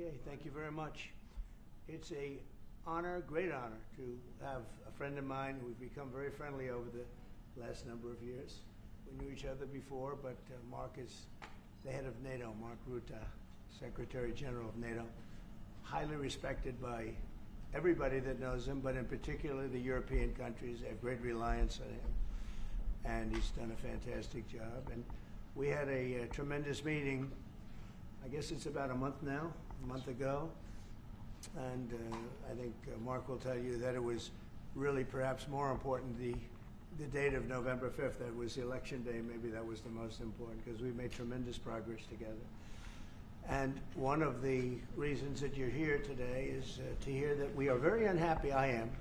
Okay, thank you very much. It's a honor, great honor, to have a friend of mine who we've become very friendly over the last number of years. We knew each other before, but Mark is the head of NATO, Mark Rutte, Secretary General of NATO, highly respected by everybody that knows him, but in particular the European countries. They have great reliance on him, and he's done a fantastic job. And we had a tremendous meeting, I guess it's about a month ago, and I think Mark will tell you that it was really perhaps more important the date of November 5th. That was the election day. Maybe that was the most important, because we made tremendous progress together. And one of the reasons that you're here today is to hear that we are very unhappy, I am,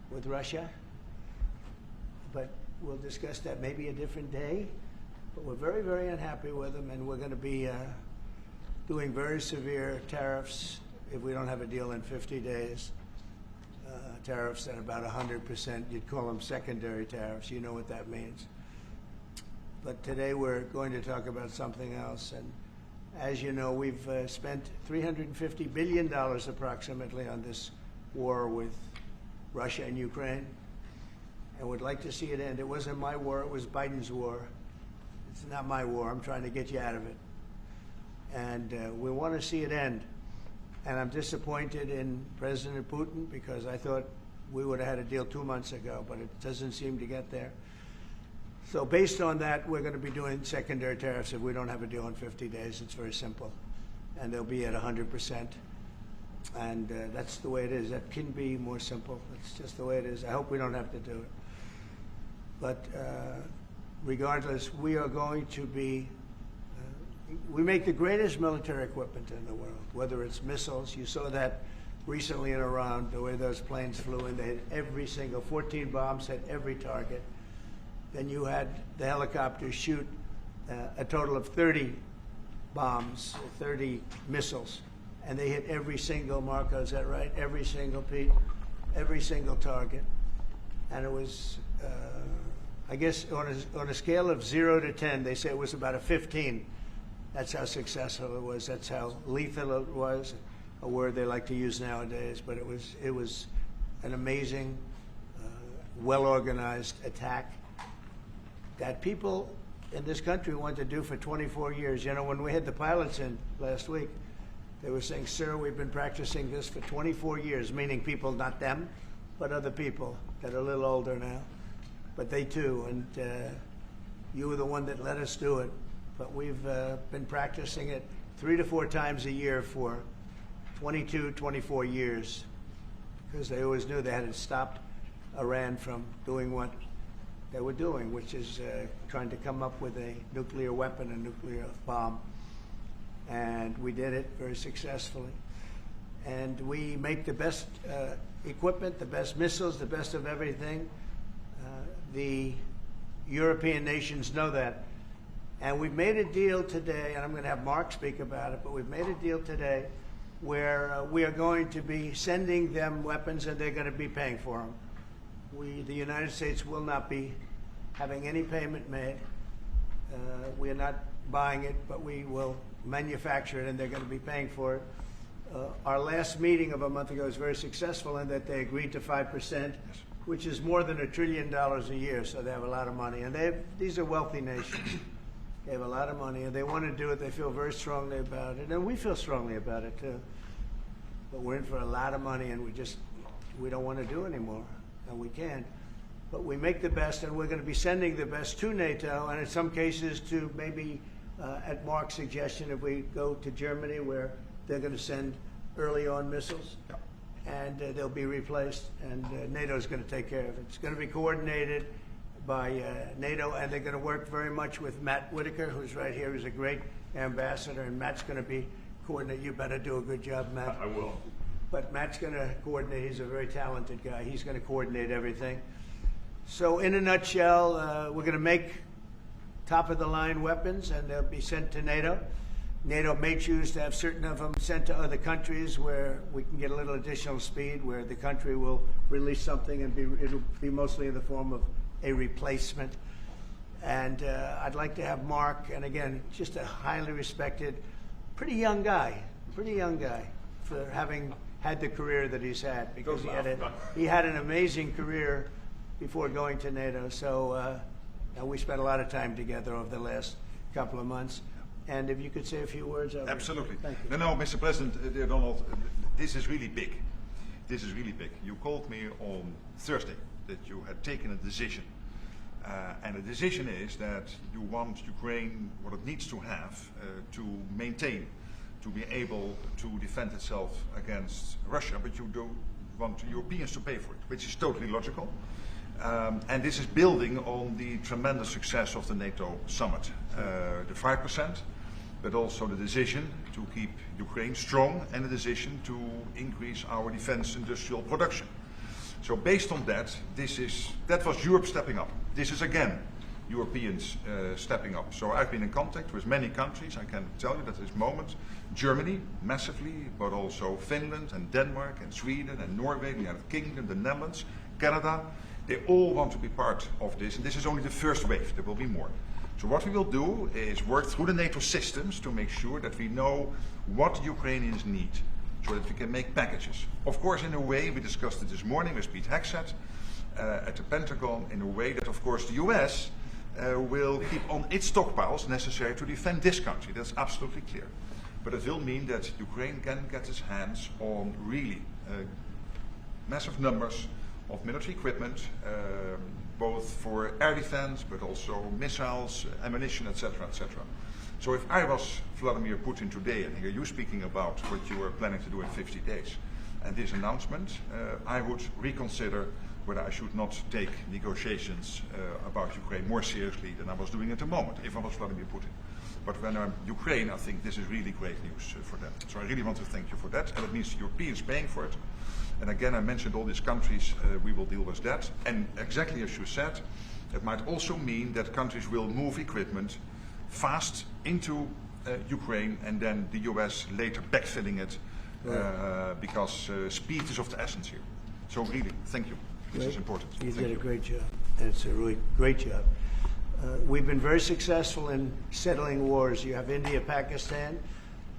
with Russia, but we'll discuss that maybe a different day. But we're very, very unhappy with them, and we're going to be doing very severe tariffs if we don't have a deal in 50 days. Tariffs at about 100%. You'd call them secondary tariffs. You know what that means. But today we're going to talk about something else. And as you know, we've spent $350 billion approximately on this war with Russia and Ukraine, and would like to see it end. It wasn't my war, it was Biden's war. It's not my war. I'm trying to get you out of it. And we want to see it end. And I'm disappointed in President Putin, because I thought we would have had a deal 2 months ago, but it doesn't seem to get there. So based on that, we're going to be doing secondary tariffs if we don't have a deal in 50 days. It's very simple. And they'll be at 100%. And that's the way it is. That can be more simple. It's just the way it is. I hope we don't have to do it. But regardless, we are going to be we make the greatest military equipment in the world, whether it's missiles. You saw that recently in Iran, the way those planes flew in. They had every single, 14 bombs hit every target. Then you had the helicopters shoot a total of 30 bombs, 30 missiles, and they hit every single, Marco, is that right? Every single, Pete, every single target. And it was, I guess, on a scale of 0 to 10, they say it was about a 15. That's how successful it was. That's how lethal it was, a word they like to use nowadays. But it was an amazing, well-organized attack that people in this country want to do for 24 years. You know, when we had the pilots in last week, they were saying, "Sir, we've been practicing this for 24 years," meaning people, not them, but other people that are a little older now. But they too, and you were the one that let us do it. But we've been practicing it 3 to 4 times a year for 22, 24 years, because they always knew they had to stop Iran from doing what they were doing, which is trying to come up with a nuclear weapon, a nuclear bomb. And we did it very successfully. And we make the best equipment, the best missiles, the best of everything. The European nations know that. And we've made a deal today, and I'm going to have Mark speak about it, but we've made a deal today where we are going to be sending them weapons, and they're going to be paying for them. The United States will not be having any payment made. We are not buying it, but we will manufacture it, and they're going to be paying for it. Our last meeting of a month ago was very successful in that they agreed to 5%, which is more than $1 trillion a year, so they have a lot of money. And these are wealthy nations. They have a lot of money, and they want to do it. They feel very strongly about it, and we feel strongly about it too. But we're in for a lot of money, and we don't want to do anymore, and we can't. But we make the best, and we're going to be sending the best to NATO, and in some cases to maybe, at Mark's suggestion, if we go to Germany, where they're going to send early on missiles, and they'll be replaced, and NATO is going to take care of it. It's going to be coordinated by NATO, and they're going to work very much with Matt Whitaker, who's right here, who's a great ambassador, and Matt's going to be coordinating. You better do a good job, Matt. I will. But Matt's going to coordinate. He's a very talented guy. He's going to coordinate everything. So in a nutshell, we're going to make top-of-the-line weapons, and they'll be sent to NATO. NATO may choose to have certain of them sent to other countries where we can get a little additional speed, where the country will release something, and it'll be mostly in the form of a replacement. And I'd like to have Mark, and again, just a highly respected, pretty young guy, pretty young guy for having had the career that he's had, because Don't laugh. he had an amazing career before going to NATO. So we spent a lot of time together over the last couple of months. And if you could say a few words. Absolutely. Thank you. No, Mr. President, dear Donald, this is really big. This is really big. You called me on Thursday that you had taken a decision. And the decision is that you want Ukraine, what it needs to have to maintain, to be able to defend itself against Russia, but you don't want Europeans to pay for it, which is totally logical. And this is building on the tremendous success of the NATO summit, the 5%, but also the decision to keep Ukraine strong and the decision to increase our defense industrial production. So based on that, that was Europe stepping up. This is again Europeans stepping up. So I've been in contact with many countries. I can tell you that at this moment, Germany massively, but also Finland and Denmark and Sweden and Norway, the United Kingdom, the Netherlands, Canada, they all want to be part of this. And this is only the first wave. There will be more. So what we will do is work through the NATO systems to make sure that we know what Ukrainians need, so that we can make packages. Of course, in a way, we discussed it this morning with Pete Hegseth at the Pentagon, in a way that, of course, the US will keep on its stockpiles necessary to defend this country. That's absolutely clear. But it will mean that Ukraine can get its hands on really massive numbers of military equipment, both for air defense, but also missiles, ammunition, etc., etc. So if I was Vladimir Putin today and hear you speaking about what you are planning to do in 50 days, and this announcement, I would reconsider whether I should not take negotiations about Ukraine more seriously than I was doing at the moment, if I was Vladimir Putin. But when I'm Ukraine, I think this is really great news for them. So I really want to thank you for that, and it means the Europeans paying for it. And again, I mentioned all these countries, we will deal with that. And exactly as you said, it might also mean that countries will move equipment fast into Ukraine, and then the US later backfilling it, because speed is of the essence here. So really, thank you. This is important. You did a great job. It's a really great job. We've been very successful in settling wars. You have India, Pakistan,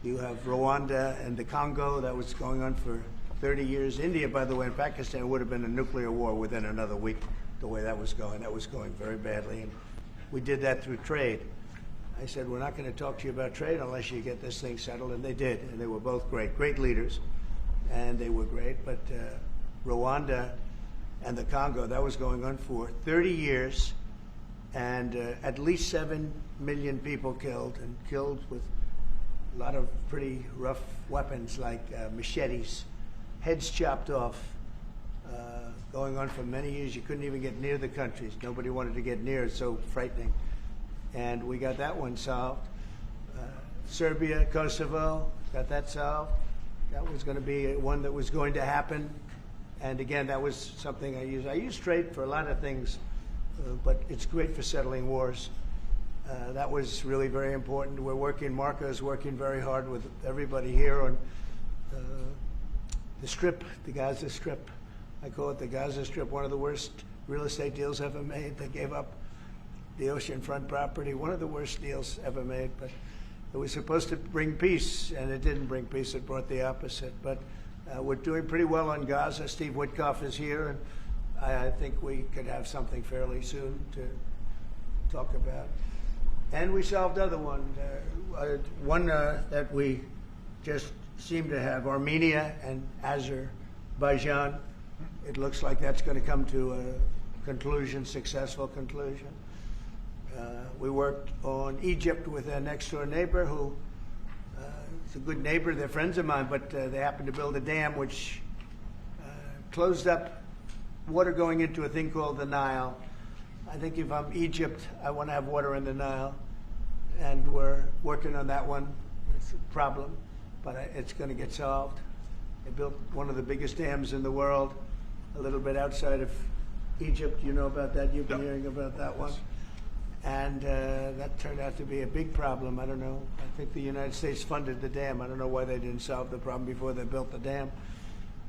you have Rwanda and the Congo. That was going on for 30 years. India, by the way, and Pakistan would have been a nuclear war within another week, the way that was going. That was going very badly. And we did that through trade. I said, we're not going to talk to you about trade unless you get this thing settled, and they did. And they were both great leaders, and they were great. But Rwanda and the Congo, that was going on for 30 years, and at least 7 million people killed, and killed with a lot of pretty rough weapons like machetes, heads chopped off, going on for many years. You couldn't even get near the countries. Nobody wanted to get near. It's so frightening. And we got that one solved. Serbia, Kosovo, got that solved. That was going to be one that was going to happen. And again, that was something I use. I use trade for a lot of things, but it's great for settling wars. That was really very important. We're working, Marco is working very hard with everybody here on the Strip, the Gaza Strip. I call it the Gaza Strip, one of the worst real estate deals ever made. They gave up the oceanfront property, one of the worst deals ever made. But it was supposed to bring peace, and it didn't bring peace. It brought the opposite. But we're doing pretty well on Gaza. Steve Witkoff is here, and I think we could have something fairly soon to talk about. And we solved other one that we just seem to have, Armenia and Azerbaijan. It looks like that's going to come to a conclusion, successful conclusion. We worked on Egypt with our next door neighbor who is a good neighbor. They're friends of mine, but they happened to build a dam which closed up water going into a thing called the Nile. I think if I'm Egypt, I want to have water in the Nile, and we're working on that one. It's a problem, but it's going to get solved. They built one of the biggest dams in the world, a little bit outside of Egypt. You know about that? You've been hearing about that one. And that turned out to be a big problem. I don't know. I think the United States funded the dam. I don't know why they didn't solve the problem before they built the dam.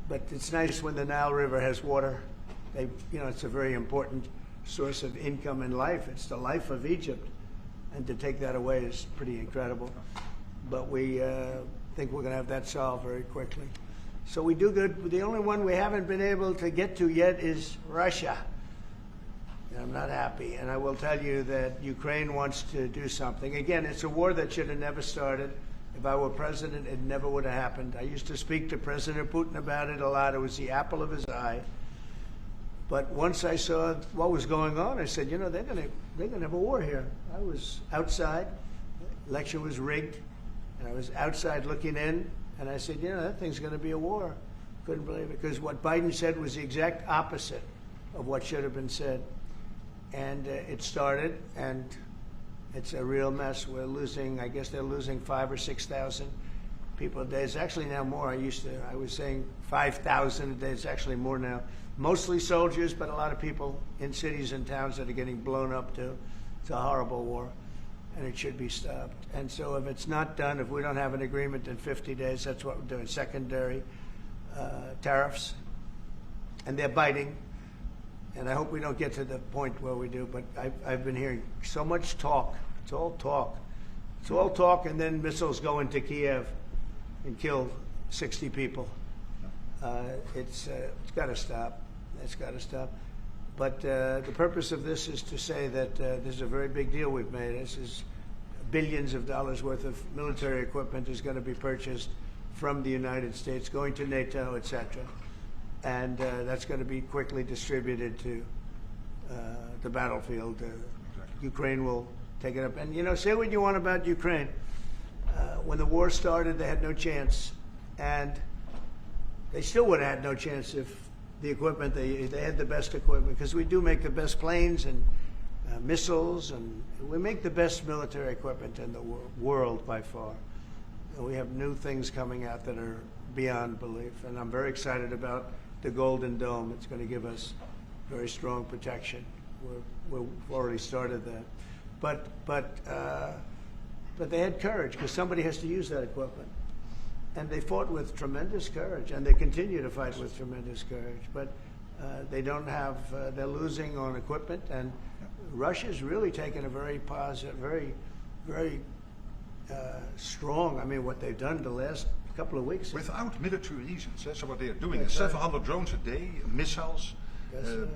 But it's nice when the Nile River has water. It's a very important source of income and life. It's the life of Egypt. And to take that away is pretty incredible. But think we're going to have that solved very quickly. So we do good. The only one we haven't been able to get to yet is Russia. And I'm not happy. And I will tell you that Ukraine wants to do something. Again, it's a war that should have never started. If I were president, it never would have happened. I used to speak to President Putin about it a lot. It was the apple of his eye. But once I saw what was going on, I said, you know, they're gonna have a war here. I was outside. The election was rigged. And I was outside looking in. And I said, you know, that thing's going to be a war. Couldn't believe it. Because what Biden said was the exact opposite of what should have been said. And it started, and it's a real mess. We're losing, I guess they're losing 5,000 or 6,000 people a day. It's actually now more. I was saying 5,000 a day. It's actually more now. Mostly soldiers, but a lot of people in cities and towns that are getting blown up too. It's a horrible war, and it should be stopped. And so if it's not done, if we don't have an agreement in 50 days, that's what we're doing. Secondary tariffs, and they're biting. And I hope we don't get to the point where we do, but I've been hearing so much talk. It's all talk. It's all talk, and then missiles go into Kiev and kill 60 people. It's got to stop. It's got to stop. But the purpose of this is to say that this is a very big deal we've made. This is billions of dollars worth of military equipment is going to be purchased from the United States, going to NATO, et cetera. And that's going to be quickly distributed to the battlefield. Ukraine will take it up. And, you know, say what you want about Ukraine. When the war started, they had no chance. And they still would have had no chance if the equipment, they had the best equipment. Because we do make the best planes and missiles, and we make the best military equipment in the world by far. And we have new things coming out that are beyond belief. And I'm very excited about the Golden Dome. It's going to give us very strong protection. We've already started that. But they had courage, because somebody has to use that equipment. And they fought with tremendous courage, and they continue to fight with tremendous courage. But they don't have, they're losing on equipment, and Russia's really taken a very positive, very strong, I mean, what they've done the last couple of weeks. Without military reasons. So what they are doing is 700 drones a day, missiles,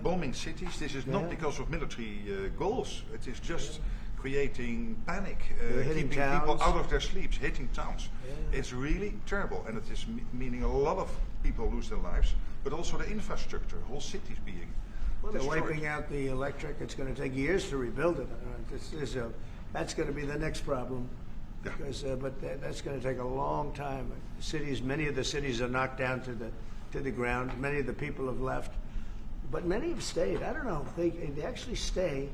bombing cities. This is not because of military goals. It is just creating panic, keeping people out of their sleeps, hitting towns. It's really terrible, and it is meaning a lot of people lose their lives, but also the infrastructure, whole cities being they're destroyed. wiping out the electric. It's going to take years to rebuild it. That's going to be the next problem. Because, but that's going to take a long time. Many of the cities are knocked down to the ground. Many of the people have left, but many have stayed. I don't know. They actually stay.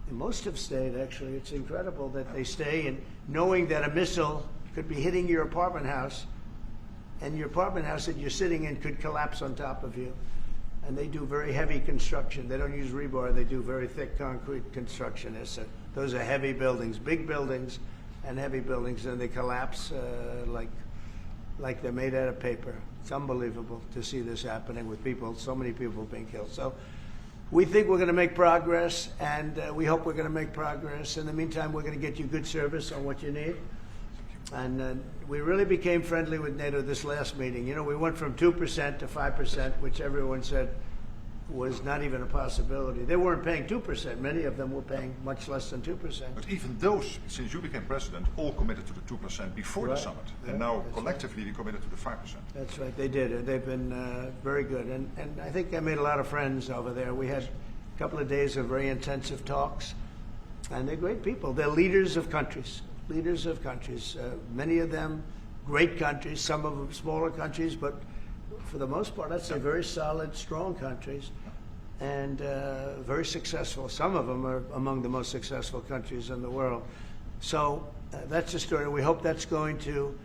And most have stayed. Actually, it's incredible that they stay, and knowing that a missile could be hitting your apartment house, and your apartment house that you're sitting in could collapse on top of you. And they do very heavy construction. They don't use rebar. They do very thick concrete construction. Those are heavy buildings, big buildings. And heavy buildings, and they collapse like they're made out of paper. It's unbelievable to see this happening with people, so many people being killed. So we think we're going to make progress, and we hope we're going to make progress. In the meantime, we're going to get you good service on what you need. And we really became friendly with NATO this last meeting. You know, we went from 2% to 5%, which everyone said was not even a possibility. They weren't paying 2%. Many of them were paying much less than 2%. But even those, since you became president, all committed to the 2% before the summit. And now collectively we committed to the 5%. That's right. They did. They've been very good. And I think I made a lot of friends over there. We had a couple of days of very intensive talks. And they're great people. They're leaders of countries. Leaders of countries. Many of them great countries. Some of them smaller countries. But for the most part, I'd say very solid, strong countries, and very successful. Some of them are among the most successful countries in the world. So that's the story. We hope that's going to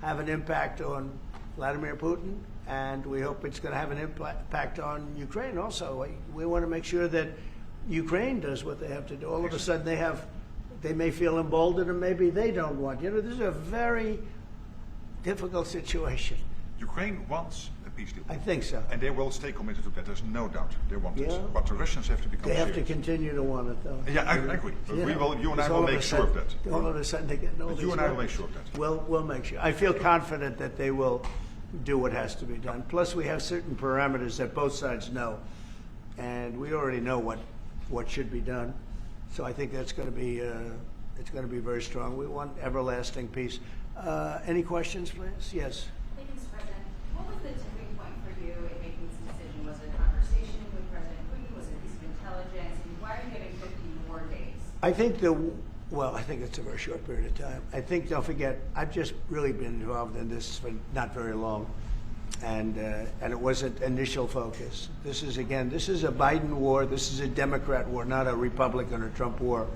have an impact on Vladimir Putin, and we hope it's going to have an impact on Ukraine also. We want to make sure that Ukraine does what they have to do. All of a sudden they may feel emboldened, and maybe they don't want. You know, this is a very difficult situation. Ukraine wants a peace deal. I think so. And they will stay committed to that, there's no doubt. They want it. Yeah. But the Russians have to become They have to serious. continue to want it, though. Yeah, I agree. But You know, you and I because will all of make a sure of sudden- that. All of a sudden they get all But these you and I will weapons. make sure of that. We'll make sure. I feel confident that they will do what has to be done. Plus, we have certain parameters that both sides know, and we already know what should be done. So I think that's going to be it's going to be very strong. We want everlasting peace. Any questions, please? Yes. Thank you, Mr. President. What was the tipping point for you in making this decision? Was it a conversation with President Putin? Was it a piece of intelligence? And why are you giving 50 more days? I think I think it's a very short period of time. I think, don't forget, I've just really been involved in this for not very long, and it wasn't initial focus. This is a Biden war. This is a Democrat war, not a Republican or Trump war.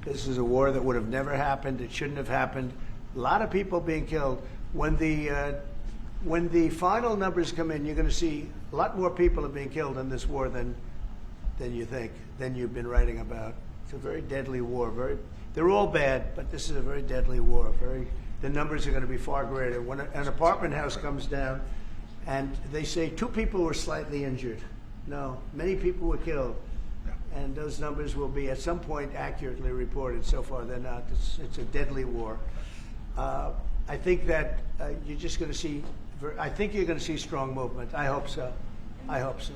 This is a war that would have never happened. It shouldn't have happened. A lot of people being killed. When the final numbers come in, you're going to see a lot more people are being killed in this war than you think, than you've been writing about. It's a very deadly war. They're all bad, but this is a very deadly war. The numbers are going to be far greater. When an apartment house comes down, and they say 2 people were slightly injured. No, many people were killed. And those numbers will be at some point accurately reported. So far, they're not. It's a deadly war. I think that you're just going to see. I think you're going to see strong movement. I hope so. I hope so.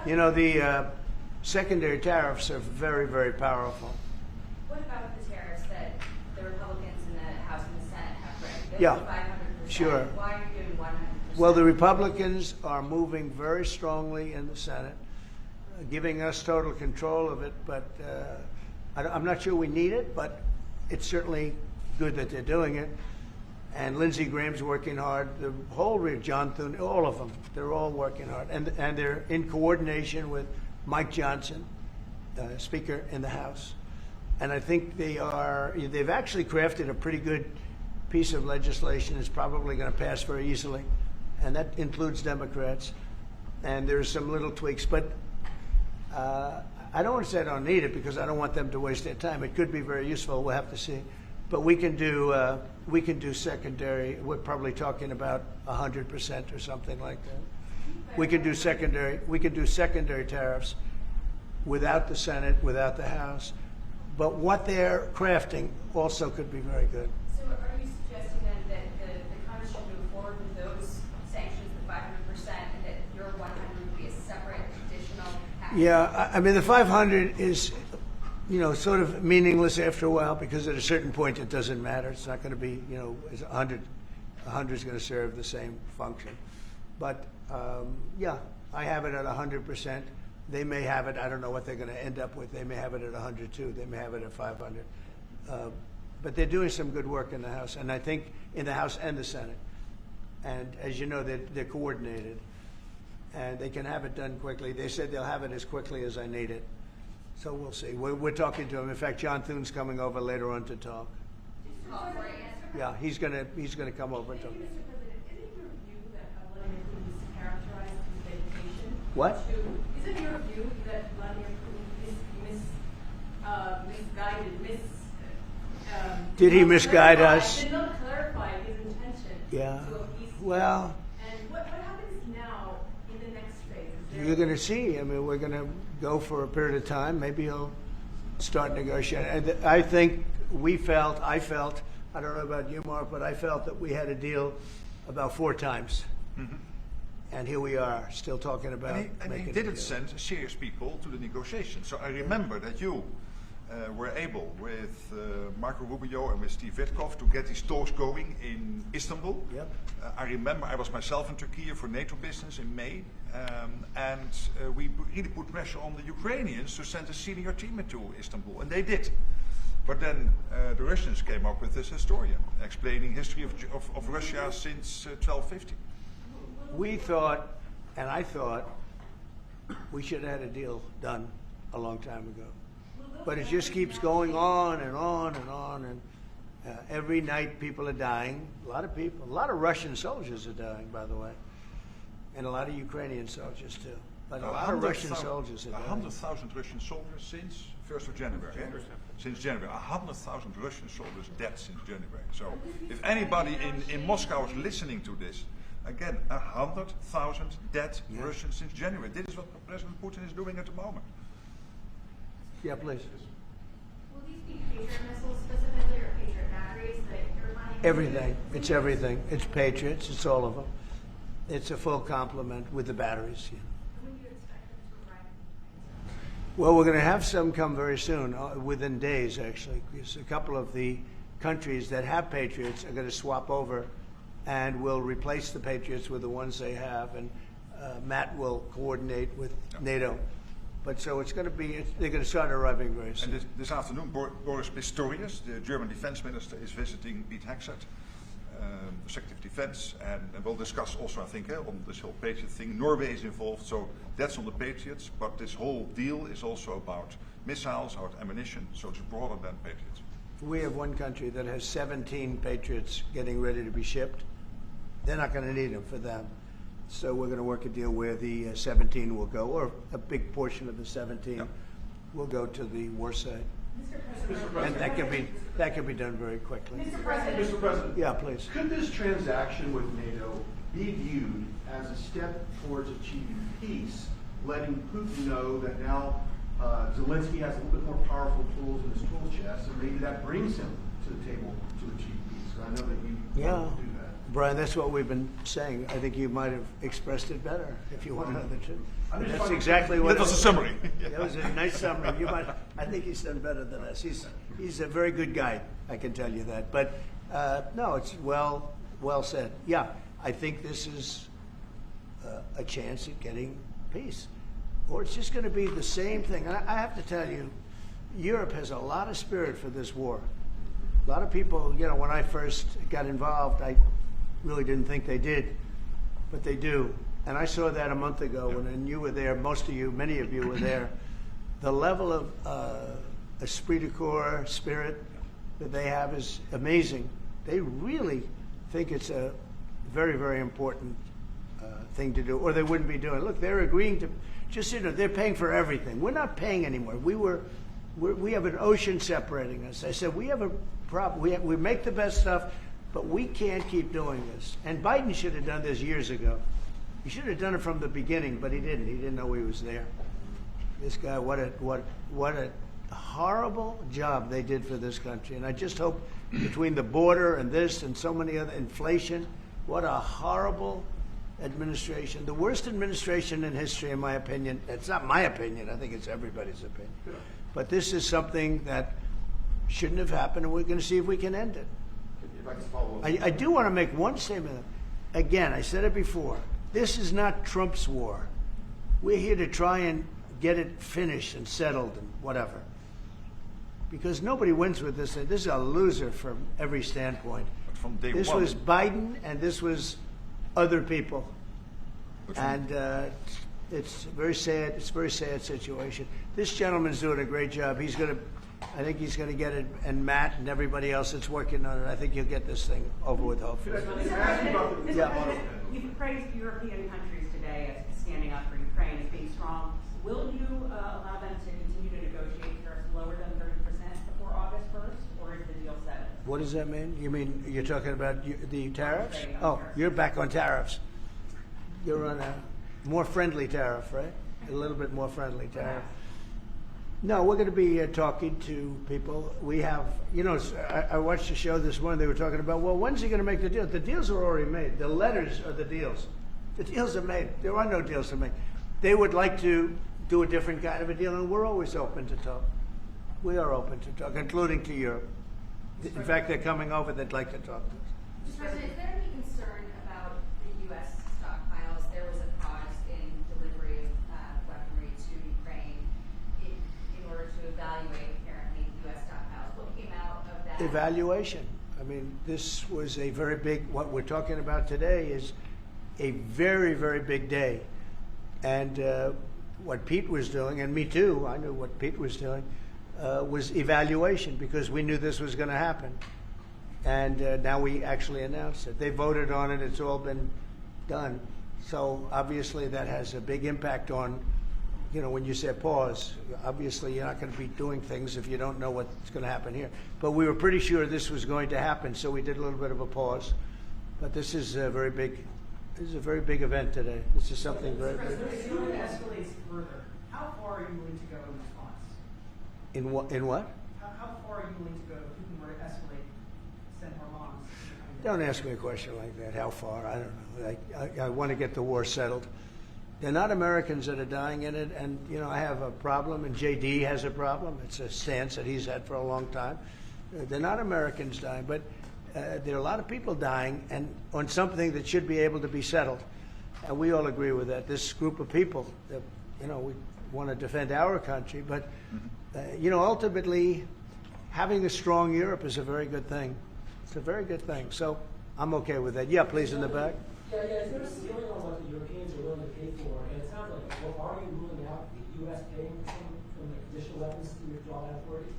You know, the secondary tariffs are very, very powerful. What about the tariffs that the Republicans in the House and the Senate have raised? Yeah, 500%. sure. Why are you doing 100%? Well, the Republicans are moving very strongly in the Senate, giving us total control of it. But I'm not sure we need it, but it's certainly good that they're doing it. And Lindsey Graham's working hard. The whole John Thune, all of them, they're all working hard, and they're in coordination with Mike Johnson, Speaker in the House. And I think they've actually crafted a pretty good piece of legislation. It's probably going to pass very easily, and that includes Democrats. And there's some little tweaks, but I don't want to say I don't need it because I don't want them to waste their time. It could be very useful. We'll have to see. But we can do secondary. We're probably talking about 100% or something like that. We can do secondary tariffs without the Senate, without the House. But what they're crafting also could be very good. So are you suggesting then that the Congress should move forward with those sanctions, the 500%, and that your 100 would be a separate additional action? Yeah, I mean, the 500 is, sort of meaningless after a while because at a certain point it doesn't matter. It's not going to be, it's 100. 100 is going to serve the same function. But, I have it at 100%. They may have it, I don't know what they're going to end up with. They may have it at 100 too. They may have it at 500. But they're doing some good work in the House, and I think in the House and the Senate. And as you know, they're coordinated, and they can have it done quickly. They said they'll have it as quickly as I need it. So we'll see. We're talking to him. In fact, John Thune's coming over later on to talk. Yeah, he's gonna come over and talk. Mr. President, isn't your view that Vladimir Putin is characterized his dedication? What? Isn't your view that Vladimir Putin Did he misguide us? Did not clarify his intention Yeah. to a peace deal? Well, And what happens now in the next phase? you're going to see. I mean, we're going to go for a period of time. Maybe he'll start negotiating. And I think I felt, I don't know about you, Mark, but I felt that we had a deal about 4 times. Mm-hmm. And here we are, still talking about And he making didn't a deal. send serious people to the negotiations. So I remember that you were able, with Marco Rubio and with Steve Witkoff, to get these talks going in Istanbul. Yep. I remember I was myself in Turkey for NATO business in May, and we really put pressure on the Ukrainians to send a senior team into Istanbul, and they did. But then the Russians came up with this historian explaining history of Russia since 1250. We thought, and I thought, we should have had a deal done a long time ago. But it just keeps going on and on and on, and every night people are dying. A lot of people, a lot of Russian soldiers are dying, by the way, and a lot of Ukrainian soldiers too. But a lot of Russian soldiers are dying. 100,000 Russian soldiers since 1st of January. Since January, 100,000 Russian soldiers dead since January. So if anybody in Moscow is listening to this, Again, 100,000 dead Russians since January. This is what President Putin is doing at the moment. Yeah, please. Will these be Patriot missiles specifically or Patriot batteries that you're planning? Everything. It's everything. It's Patriots. It's all of them. It's a full complement with the batteries. Yeah. When do you expect them to arrive? Well, we're going to have some come very soon, within days, actually, because a couple of the countries that have Patriots are going to swap over and will replace the Patriots with the ones they have, and Matt will coordinate with NATO. But so it's going to be, they're going to start arriving very soon. And this afternoon, Boris Pistorius, the German defense minister, is visiting Pete Hegseth, the Secretary of Defense, and we'll discuss also, I think, on this whole Patriot thing. Norway is involved, so that's on the Patriots, but this whole deal is also about missiles, about ammunition, so it's broader than Patriots. We have one country that has 17 Patriots getting ready to be shipped. They're not going to need them for them. So we're going to work a deal where the 17 will go, or a big portion of the 17 will go to the war side. Mr. President. And that can be done very quickly. Mr. President. Mr. President. Yeah, please. Could this transaction with NATO be viewed as a step towards achieving peace, letting Putin know that now Zelensky has a little bit more powerful tools in his tool chest, and maybe that brings him to the table to achieve peace? So I know that you want to do that. Brian, that's what we've been saying. I think you might have expressed it better if you want to know the truth. That's exactly what That was a summary. That was a nice summary. I think he's done better than us. He's a very good guy, I can tell you that. But no, it's well said. Yeah, I think this is a chance at getting peace. Or it's just going to be the same thing. And I have to tell you, Europe has a lot of spirit for this war. A lot of people, when I first got involved, I really didn't think they did, but they do. And I saw that a month ago when you were there, many of you were there. The level of esprit de corps, spirit that they have is amazing. They really think it's a very, very important thing to do, or they wouldn't be doing it. Look, they're agreeing to, they're paying for everything. We're not paying anymore. We have an ocean separating us. I said, we have a problem. We make the best stuff, but we can't keep doing this. And Biden should have done this years ago. He should have done it from the beginning, but he didn't. He didn't know he was there. This guy, what a horrible job they did for this country. And I just hope between the border and this and so many other, inflation, what a horrible administration. The worst administration in history, in my opinion. It's not my opinion. I think it's everybody's opinion. But this is something that shouldn't have happened, and we're going to see if we can end it. If I can follow up. I do want to make one statement. Again, I said it before. This is not Trump's war. We're here to try and get it finished and settled and whatever. Because nobody wins with this. This is a loser from every standpoint. But from day This one, was Biden, and this was other people. And it's very sad. It's a very sad situation. This gentleman's doing a great job. I think he's going to get it, and Matt and everybody else that's working on it. I think he'll get this thing over with, hopefully. Can I ask you about the Yeah. President, you've praised European countries today as standing up for Ukraine as being strong. Will you allow them to continue to negotiate tariffs lower than 30% before August 1st, or is the deal set? What does that mean? You mean you're talking about the tariffs? Trading on Oh, tariffs. you're back on tariffs. You're on a more friendly tariff, right? A little bit more friendly tariff. No, we're going to be talking to people. We have, I watched a show this morning. They were talking about, well, when's he going to make the deal? The deals are already made. The letters are the deals. The deals are made. There are no deals to make. They would like to do a different kind of a deal, and we're always open to talk. We are open to talk, including to Europe. In fact, they're coming over. They'd like to talk to us. Mr. President, is there any concern about the U.S. stockpiles? There was a pause in delivery of weaponry to Ukraine in order to evaluate, apparently, U.S. stockpiles. What came out of that? Evaluation. I mean, this was a very big, what we're talking about today is a very, very big day. And what Pete was doing, and me too, I knew what Pete was doing, was evaluation, because we knew this was going to happen. And now we actually announced it. They voted on it. It's all been done. So obviously that has a big impact on, when you say pause, obviously you're not going to be doing things if you don't know what's going to happen here. But we were pretty sure this was going to happen, so we did a little bit of a pause. But this is a very big This is a very big event today. This is something very Mr. big. President, if it escalates further, how far are you willing to go in response? In what? In what? How far are you willing to go if Putin were to escalate, send more bombs? Don't ask me a question like that. How far? I don't know. I want to get the war settled. They're not Americans that are dying in it, and you know I have a problem, and JD has a problem. It's a stance that he's had for a long time. They're not Americans dying, but there are a lot of people dying, and on something that should be able to be settled, and we all agree with that. This group of people, that, you know, we want to defend our country, but you know, ultimately, having a strong Europe is a very good thing. It's a very good thing. So I'm okay with that. Yeah, please, in the back. Yeah, is there a ceiling on what the Europeans are willing to pay for? And it sounds like, well, are you ruling out the U.S. paying from the additional weapons to withdraw that authority?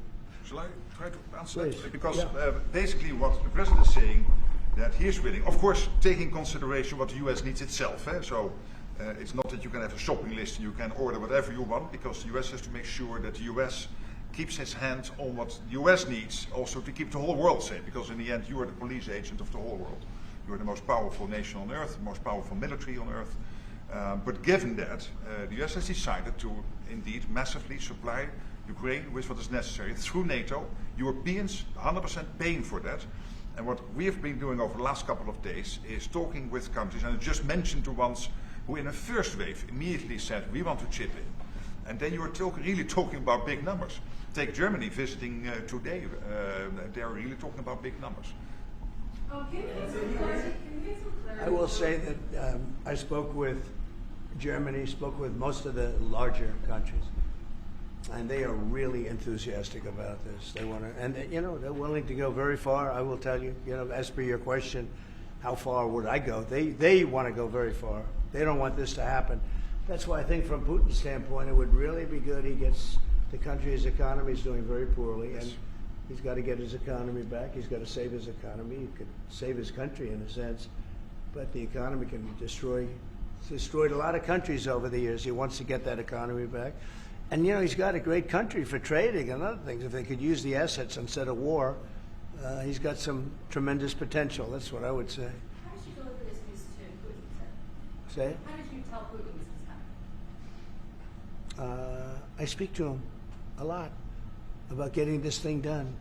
Shall I try to answer Please. that? Because Yeah. basically what the president is saying, that he is willing, of course, taking consideration what the US needs itself. So it's not that you can have a shopping list and you can order whatever you want, because the US has to make sure that the US keeps its hands on what the US needs, also to keep the whole world safe, because in the end you are the police agent of the whole world. You are the most powerful nation on earth, the most powerful military on earth. But given that, the US has decided to indeed massively supply Ukraine with what is necessary through NATO. Europeans 100% paying for that. And what we have been doing over the last couple of days is talking with countries, and I just mentioned the ones who in the first wave immediately said, we want to chip in. And then you are really talking about big numbers. Take Germany visiting today. They are really talking about big numbers. Can we get some clarity? I will say that I spoke with Germany, spoke with most of the larger countries, and they are really enthusiastic about this. They want to, and you know, they're willing to go very far. I will tell you, you know, as per your question, how far would I go? They want to go very far. They don't want this to happen. That's why I think from Putin's standpoint, it would really be good. He gets the country, his economy is doing very poorly, and he's got to get his economy back. He's got to save his economy. He could save his country in a sense, but the economy can be destroyed. He's destroyed a lot of countries over the years. He wants to get that economy back. And, you know, he's got a great country for trading and other things. If they could use the assets instead of war, he's got some tremendous potential. That's what I would say. How did you deliver this news to Putin, sir? Say? How did you tell Putin this was coming? I speak to him a lot about getting this thing done.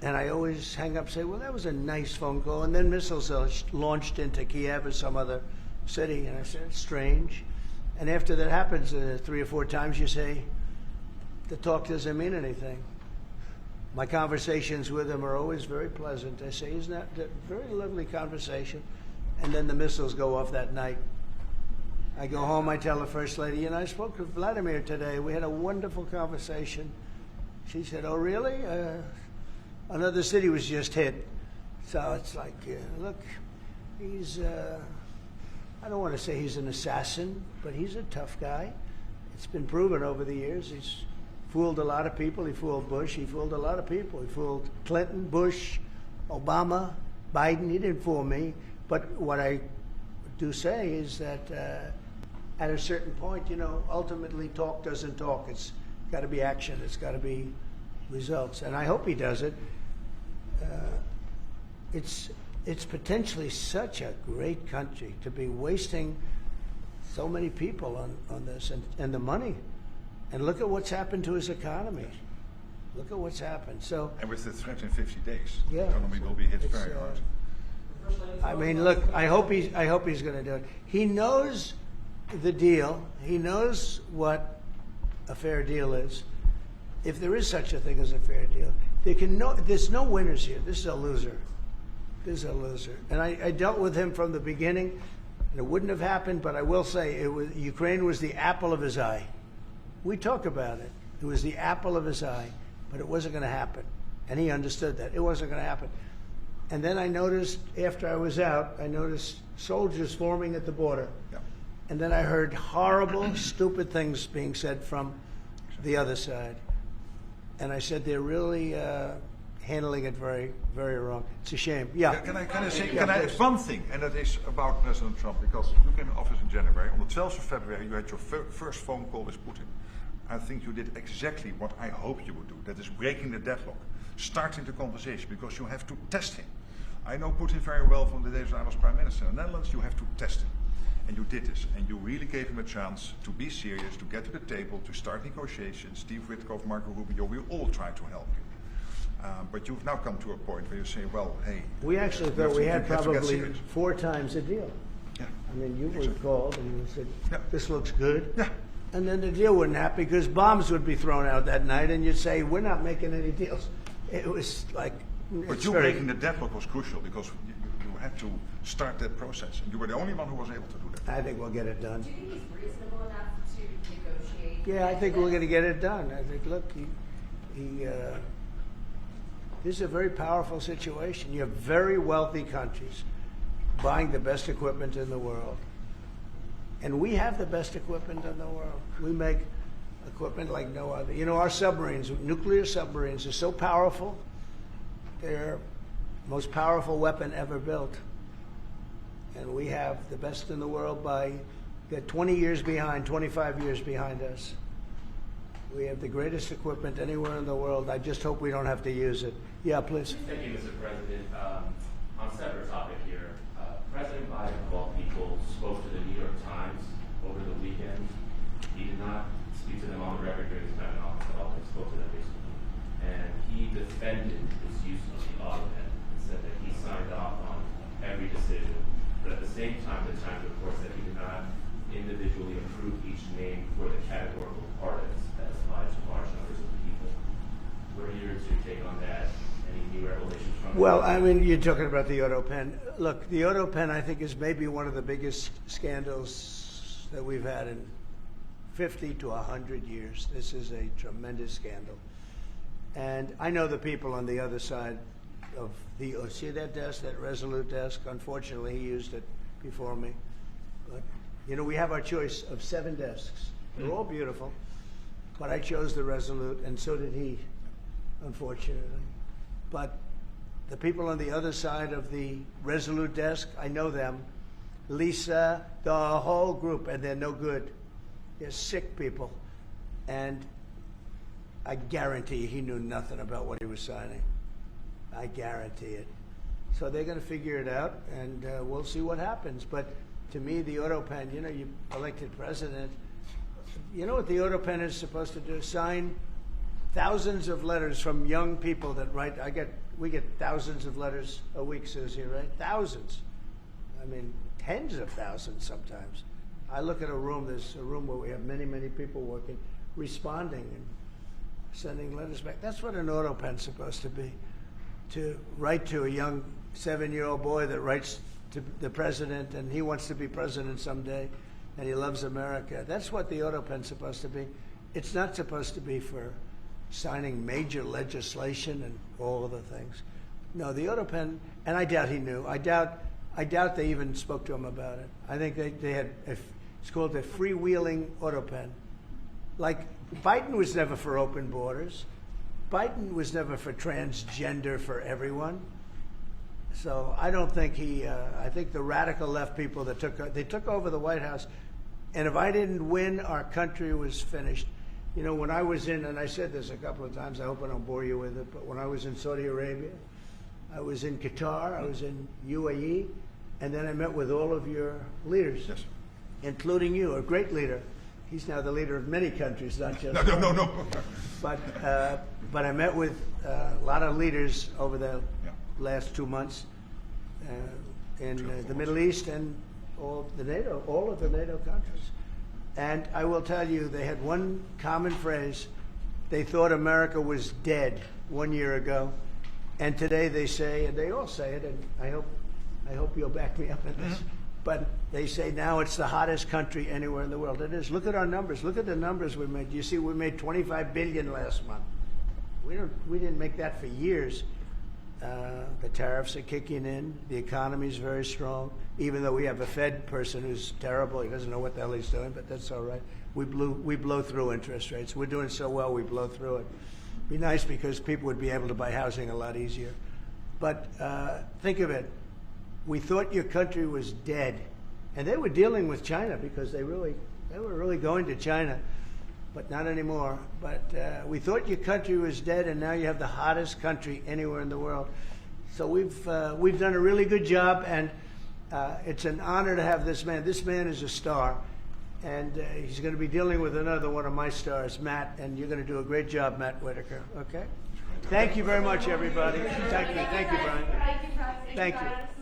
And I always hang up and say, well, that was a nice phone call. And then missiles are launched into Kiev or some other city. And I said, it's strange. And after that happens 3 or 4 times, you say, the talk doesn't mean anything. My conversations with him are always very pleasant. I say, isn't that a very lovely conversation? And then the missiles go off that night. I go home, I tell the First Lady, you know, I spoke to Vladimir today. We had a wonderful conversation. She said, oh, really? Another city was just hit. So it's like, look, he's, I don't want to say he's an assassin, but he's a tough guy. It's been proven over the years. He's fooled a lot of people. He fooled Bush. He fooled a lot of people. He fooled Clinton, Bush, Obama, Biden. He didn't fool me. But what I do say is that at a certain point, you know, ultimately talk doesn't talk. It's got to be action. It's got to be results. And I hope he does it. It's potentially such a great country to be wasting so many people on this and the money. And look at what's happened to his economy. Look at what's happened. So, And with the threat in 50 days, Yeah. the economy will be hit It's, very hard. I mean, look, I hope he's going to do it. He knows the deal. He knows what a fair deal is. If there is such a thing as a fair deal, there's no winners here. This is a loser. This is a loser. And I dealt with him from the beginning. And it wouldn't have happened, but I will say Ukraine was the apple of his eye. We talk about it. It was the apple of his eye, but it wasn't going to happen. And he understood that. It wasn't going to happen. And then I noticed, after I was out, I noticed soldiers forming at the border. Yeah. And then I heard horrible, stupid things being said from the other side. And I said, they're really handling it very, very wrong. It's a shame. Yeah. Can I say Yeah, please. one thing, and that is about President Trump, because you came in office in January. On the 12th of February, you had your first phone call with Putin. I think you did exactly what I hope you would do. That is breaking the deadlock, starting the conversation, because you have to test him. I know Putin very well from the days when I was Prime Minister in the Netherlands. You have to test him. And you did this, and you really gave him a chance to be serious, to get to the table, to start negotiations. Steve Witkoff, Marco Rubio, we all tried to help you. But you've now come to a point where you say, well, hey. We actually thought we had have to get probably serious. 4 times a deal. Yeah. I mean, you Exactly. would call and you said, Yeah. this looks good. Yeah. And then the deal wouldn't happen because bombs would be thrown out that night and you'd say, we're not making any deals. It was like, But it's you very- breaking the deadlock was crucial because you had to start that process. And you were the only one who was able to do that. I think we'll get it done. Do you think he's reasonable enough to negotiate? Yeah, I think we're going to get it done. I think, look, this is a very powerful situation. You have very wealthy countries buying the best equipment in the world. And we have the best equipment in the world. We make equipment like no other. You know, our submarines, nuclear submarines, are so powerful. They're the most powerful weapon ever built. And we have the best in the world they're 20 years behind, 25 years behind us. We have the greatest equipment anywhere in the world. I just hope we don't have to use it. Yeah, please. Thank you, Mr. President. On a separate topic here, President Biden, of all people, spoke to the New York Times over the weekend. He did not speak to them on the record during his time in office at all, but spoke to them recently. And he defended his use of the autopen and said that he signed off on every decision. But at the same time, the Times reports that he did not individually approve each name for the categorical pardons that applied to large numbers of people. What are your take on that? Any new revelations from Well, I mean, you're talking about the auto pen. Look, the auto pen, I think, is maybe one of the biggest scandals that we've had in 50 to 100 years. This is a tremendous scandal. And I know the people on the other side of the, see that desk, that Resolute desk? Unfortunately, he used it before me. But, you know, we have our choice of 7 desks. They're all beautiful. But I chose the Resolute, and so did he, unfortunately. But the people on the other side of the Resolute desk, I know them. Lisa, the whole group, and they're no good. They're sick people. And I guarantee he knew nothing about what he was signing. I guarantee it. So they're going to figure it out, and we'll see what happens. But to me, the auto pen, you know, you elected president. You know what the auto pen is supposed to do? Sign thousands of letters from young people that write. We get thousands of letters a week, Susie, right? Thousands. I mean, tens of thousands sometimes. I look at a room, there's a room where we have many, many people working, responding and sending letters back. That's what an auto pen's supposed to be. To write to a young 7-year-old boy that writes to the president and he wants to be president someday and he loves America. That's what the auto pen's supposed to be. It's not supposed to be for signing major legislation and all of the things. No, the auto pen, and I doubt he knew. I doubt they even spoke to him about it. I think they had, it's called a freewheeling auto pen. Like, Biden was never for open borders. Biden was never for transgender for everyone. So I don't think I think the radical left people that took over the White House, and if I didn't win, our country was finished. You know, when I was in, and I said this a couple of times, I hope I don't bore you with it, but when I was in Saudi Arabia, I was in Qatar, I was in UAE, and then I met with all of your leaders, Yes. including you, a great leader. He's now the leader of many countries, not just No. But I met with a lot of leaders over the Yeah. last 2 months in the Middle East and all of the NATO countries. And I will tell you, they had one common phrase. They thought America was dead 1 year ago, and today they say, and they all say it, and I hope you'll back me up in this. But they say now it's the hottest country anywhere in the world. It is. Look at our numbers. Look at the numbers we made. You see, we made $25 billion last month. We didn't make that for years. The tariffs are kicking in. The economy is very strong. Even though we have a Fed person who's terrible, he doesn't know what the hell he's doing, but that's all right. We blow through interest rates. We're doing so well, we blow through it. Be nice because people would be able to buy housing a lot easier. But think of it. We thought your country was dead, and they were dealing with China because they were really going to China, but not anymore. But we thought your country was dead, and now you have the hottest country anywhere in the world. So we've done a really good job, and It's an honor to have this man. This man is a star, and he's going to be dealing with another one of my stars, Matt, and you're going to do a great job, Matt Whitaker, okay? Thank you very much, everybody. Thank you, Brian. Thank you, Brian. Thank you.